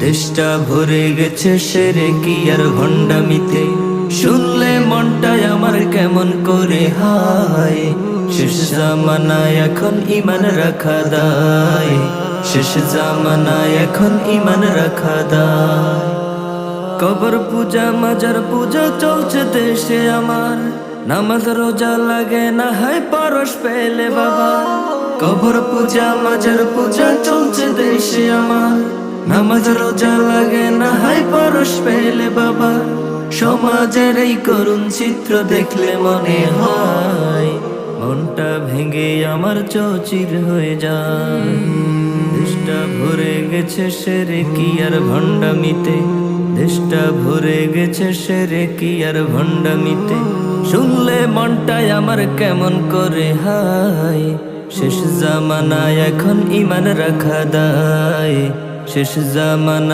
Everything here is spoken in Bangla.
দেশটা ভরে গেছে শিরকি আর ভণ্ডামিতে। শুনলে মনটায় আমার কেমন করে হায়, শেষ জামানায় এখন ঈমান রাখা দায়, শেষ জামানায় এখন ঈমান রাখা দায়। কবর পূজা মাজার পূজা চলছে দেশে আমার, নামাজ রোজা লাগে না হয় পরশ পেলে বাবা। কবর পূজা মাজার পূজা চলছে দেশে আমার, নামাজ রোজা লাগে না হয় পরশ পেলে বাবা। সমাজের এই করুণ চিত্র দেখলে মনে হয় মনটা ভেঙে আমার চৌচির হয়ে যায়। দেশটা ভরে গেছে শিরকি আর ভণ্ডামিতে, দেশটা ভরে গেছে শিরকি আর ভণ্ডামিতে। শুনলে মনটায় আমার কেমন করে হায়, শেষ জামানায় এখন ঈমান রাখা দায়, শেষ জামানা।